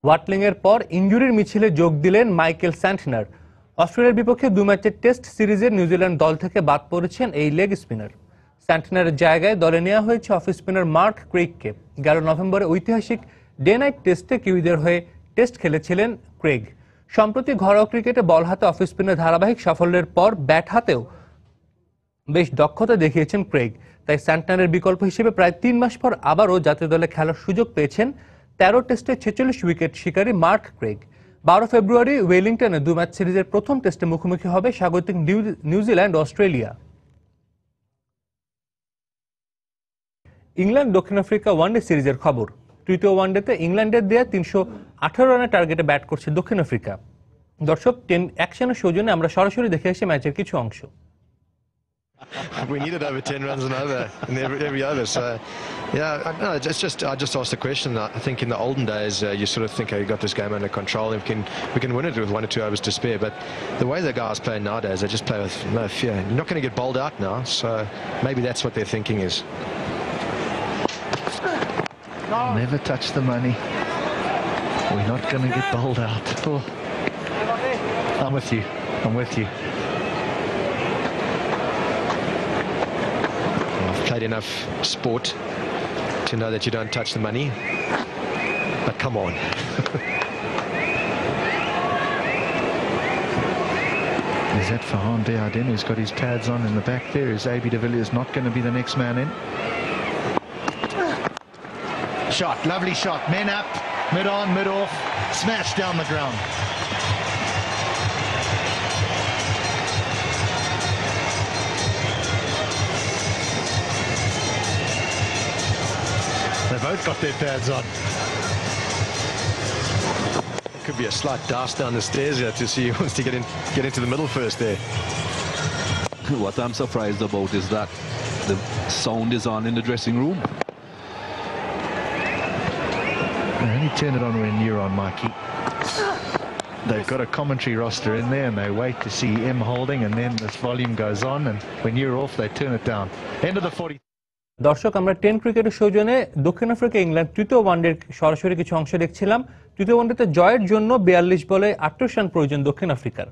ওয়াটলিং এর পর ইনজুরির মিছিলে যোগ দিলেন মাইকেল স্যান্টনার। অস্ট্রেলিয়ার বিপক্ষে 2 ম্যাচের টেস্ট সিরিজের নিউজিল্যান্ড দল থেকে বাদ পড়েছেন এই লেগ স্পিনার। স্যান্টনারের জায়গায় দলে নেওয়া হয়েছে অফ স্পিনার মার্ক ক্রেইগকে। গেল নভেম্বরে ঐতিহাসিক ডে নাইট টেস্টে কিউইদের হয়ে টেস্ট খেলেছিলেন ক্রেইগ। সম্প্রতি ঘরোয়া ক্রিকেটে বল হাতে অফ স্পিনের ধারাবাহিক সাফল্যের পর ব্যাট হাতেও বেশ দক্ষতা দেখিয়েছেন ক্রেইগ। তাই স্যান্টনারের বিকল্প হিসেবে প্রায় 3 মাস পর আবারও জাতীয় দলে খেলার সুযোগ পেয়েছেন 13 টেস্টে 46 উইকেট শিকারী মার্ক ক্রেইগ। 12 ফেব্রুয়ারি ওয়েলিংটনে 2 ম্যাচ সিরিজের প্রথম টেস্টে মুখোমুখি হবে স্বাগতিক নিউজিল্যান্ড অস্ট্রেলিয়া। ইংল্যান্ড দক্ষিণ আফ্রিকা ওয়ানডে সিরিজের খবর। তৃতীয় ওয়ানডেতে ইংল্যান্ডের দেয়া 318 রানের টার্গেটে ব্যাট করছে দক্ষিণ আফ্রিকা। দর্শক, 10 অ্যাকশনের সৌজন্যে আমরা সরাসরি দেখে আসি ম্যাচের কিছু অংশ। We needed over 10 runs and over in every over. So, yeah, no, I just asked the question. I think in the olden days, you sort of think, oh, you got this game under control, and we can win it with 1 or 2 overs to spare. But the way the guys play nowadays, they just play with no fear. You're not going to get bowled out now, so maybe that's what their thinking is. Never touch the money. We're not going to get bowled out. Oh. I'm with you. I'm with you. Played enough sport to know that you don't touch the money, but come on. Is that Farhan Dehardin who's got his pads on in the back there? Is AB de Villiers not going to be the next man in? Shot, lovely shot, men up, mid on, mid off, smash down the ground. They both got their pads on. It could be a slight dance down the stairs here to see who wants to get into the middle first there. What I'm surprised about is that the sound is on in the dressing room. They only turn it on when you're on, Mikey. They've got a commentary roster in there and they wait to see M holding, and then this volume goes on, and when you're off they turn it down. End of the 40. দর্শক, আমরা 10 ক্রিকেটের সৌজন্যে দক্ষিণ Africa England তৃতীয় ওয়ানডের সরাসরি কিছু অংশ দেখছিলাম। তৃতীয় ওয়ানডেতে জয়ের জন্য 42 বলে 28 রান প্রয়োজন দক্ষিণ আফ্রিকার।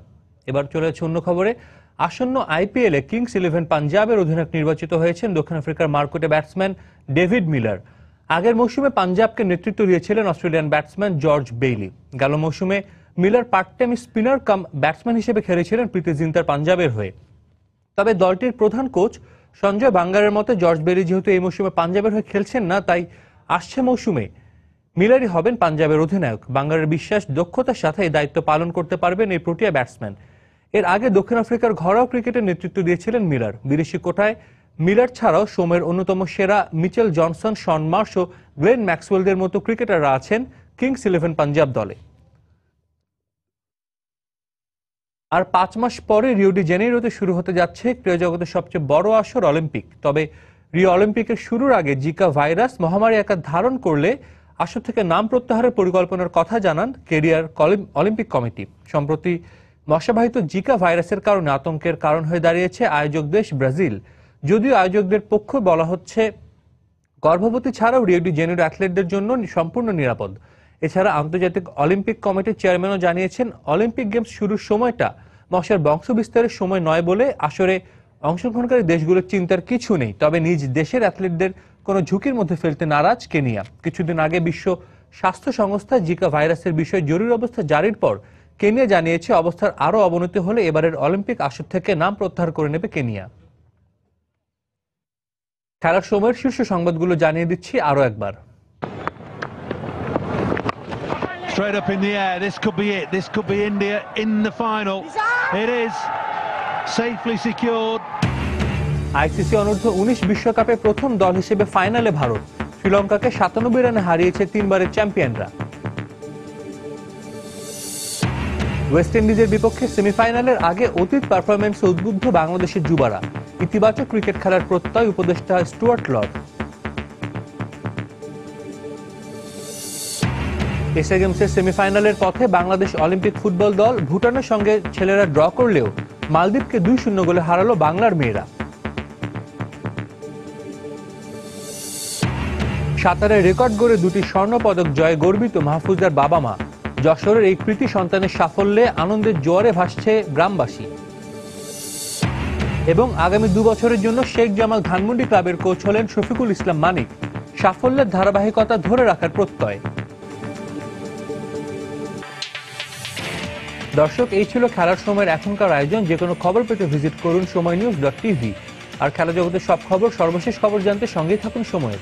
এবার চলে যাচ্ছে অন্য খবরে। আসন্ন আইপিএলে কিংস 11 পাঞ্জাবের অধিনায়ক নির্বাচিত হয়েছেন দক্ষিণ আফ্রিকার মারকুটে ব্যাটসম্যান ডেভিড মিলার। আগের মৌসুমে পাঞ্জাবকে নেতৃত্ব দিয়েছিলেন অস্ট্রেলিয়ান ব্যাটসম্যান জর্জ বেইলি। গেল মৌসুমে Miller part time spinner cum batsman হিসেবে খেলেছিলেন প্রীতি জিন্তার পাঞ্জাবের হয়ে। তবে দলটির প্রধান কোচ সঞ্জয় বাঙ্গারের মতে জর্জ বেইলি যেহেতু এই মৌসুমে পাঞ্জাবের হয়ে খেলছেন না, তাই আসছে মৌসুমে মিলারই হবেন পাঞ্জাবের অধিনায়ক। বাঙ্গারের বিশ্বাস দক্ষতার সাথে এই দায়িত্ব পালন করতে পারবেন এই প্রোটিয়া ব্যাটসম্যান। এর আগে দক্ষিণ আফ্রিকার ঘরোয়া ক্রিকেটের নেতৃত্ব দিয়েছিলেন মিলার। বিদেশি কোটায় মিলার ছাড়াও সময়ের অন্যতম সেরা মিচেল জনসন, শন মার্শ ও গ্লেন ম্যাক্সওয়েলদের মতো ক্রিকেটাররা আছেন কিংস 11 পাঞ্জাব দলে। আর 5 মাস পরে রিও ডি জেনেইরোতে শুরু হতে যাচ্ছে ক্রীড়া জগতের সবচেয়ে বড় আসর অলিম্পিক। তবে রিও অলিম্পিকের শুরুর আগে জিকা ভাইরাস মহামারী আকার ধারণ করলে আসর থেকে নাম প্রত্যাহারের পরিকল্পনার কথা জানান কেরিয়ার অলিম্পিক কমিটি। সম্প্রতি মশাবাহিত জিকা ভাইরাসের কারণে আতঙ্কের কারণ হয়ে দাঁড়িয়েছে আয়োজক দেশ ব্রাজিল। যদিও আয়োজকদের পক্ষে বলা হচ্ছে গর্ভবতী ছাড়াও রিও ডি জেনেইরো অ্যাথলেটদের জন্য সম্পূর্ণ নিরাপদ। এছাড়া আন্তর্জাতিক অলিম্পিক কমিটির চেয়ারম্যানও জানিয়েছেন অলিম্পিক গেমস শুরুর সময়টা মশার বংশ বিস্তারের সময় নয় বলে আসরে অংশগ্রহণকারী দেশগুলোর চিন্তার কিছু নেই। তবে নিজ দেশের অ্যাথলেটদের কোনো ঝুঁকির মধ্যে ফেলতে নারাজ কেনিয়া। কিছুদিন আগে বিশ্ব স্বাস্থ্য সংস্থা জিকা ভাইরাসের বিষয়ে জরুরি অবস্থা জারির পর কেনিয়া জানিয়েছে অবস্থার আরও অবনতি হলে এবারের অলিম্পিক আসর থেকে নাম প্রত্যাহার করে নেবে কেনিয়া। খেলার সময়ের শীর্ষ সংবাদগুলো জানিয়ে দিচ্ছি আরও একবার। Straight up in the air, this could be it. This could be India in the final. It is safely secured. ICC অনূর্ধ্ব 19 বিশ্বকাপে প্রথম দল হিসেবে ফাইনালে ভারত। শ্রীলঙ্কাকে 97 রানে হারিয়েছে 3 বারের চ্যাম্পিয়নরা। ওয়েস্ট ইন্ডিজের বিপক্ষে সেমিফাইনালের আগে অতীত পারফরম্যান্সে উদ্বুদ্ধ বাংলাদেশের যুবারা। ইতিবাচক ক্রিকেট খেলার প্রত্যয় উপদেষ্টা স্টুয়ার্ট লর্ড। এশিয়া গেমসের সেমিফাইনালের পথে বাংলাদেশ অলিম্পিক ফুটবল দল ভুটানের সঙ্গে ছেলেরা ড্র করলেও মালদ্বীপকে 2-0 গোলে হারালো বাংলার মেয়েরা। সাঁতারে রেকর্ড গড়ে 2টি স্বর্ণপদক জয়ে গর্বিত মাহফুজার বাবা মা। যশোরের এই কৃতি সন্তানের সাফল্যে আনন্দের জোয়ারে ভাসছে গ্রামবাসী। এবং আগামী 2 বছরের জন্য শেখ জামাল ধানমন্ডি ক্লাবের কোচ হলেন শফিকুল ইসলাম মানিক। সাফল্যের ধারাবাহিকতা ধরে রাখার প্রত্যয়। দর্শক, এই ছিল খেলার সময়ের এখনকার আয়োজন। যে কোনো খবর পেতে ভিজিট করুন সময়নিউজ.tv। আর খেলা জগতের সব খবর, সর্বশেষ খবর জানতে সঙ্গেই থাকুন সময়ের।